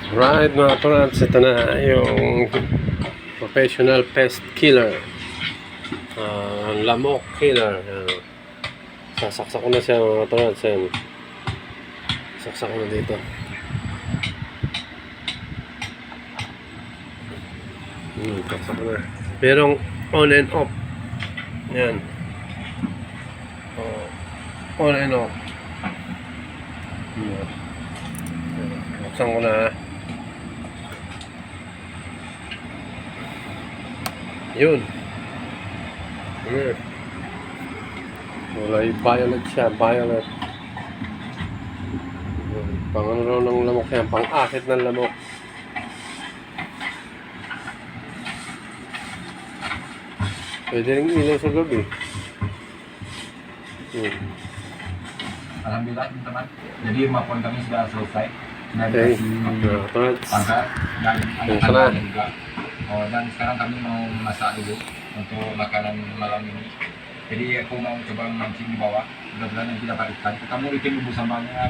Right mga paps, ito na yung professional pest killer. Lamok killer. Sasaksak ko na siya mga paps. Saksak ko na dito. Saksak ko na. Merong on and off. Yan. On and off. Buksan ko na. Yun. Kulay violet siya. Violet. Pang ano raw ng lamok yan. Pang akit ng lamok. Pwede rin ilaw sa gabi. Alhamdulillah teman-teman. Jadi maupun kami sudah selesai dan Okay. pagar dan anak-anak juga. Dan sekarang kami mau masak dulu untuk makanan malam ini. Jadi aku mau coba mancing di bawah. Mudah-mudahan nanti dapat ikan. Kamu bikin bumbu sambalnya.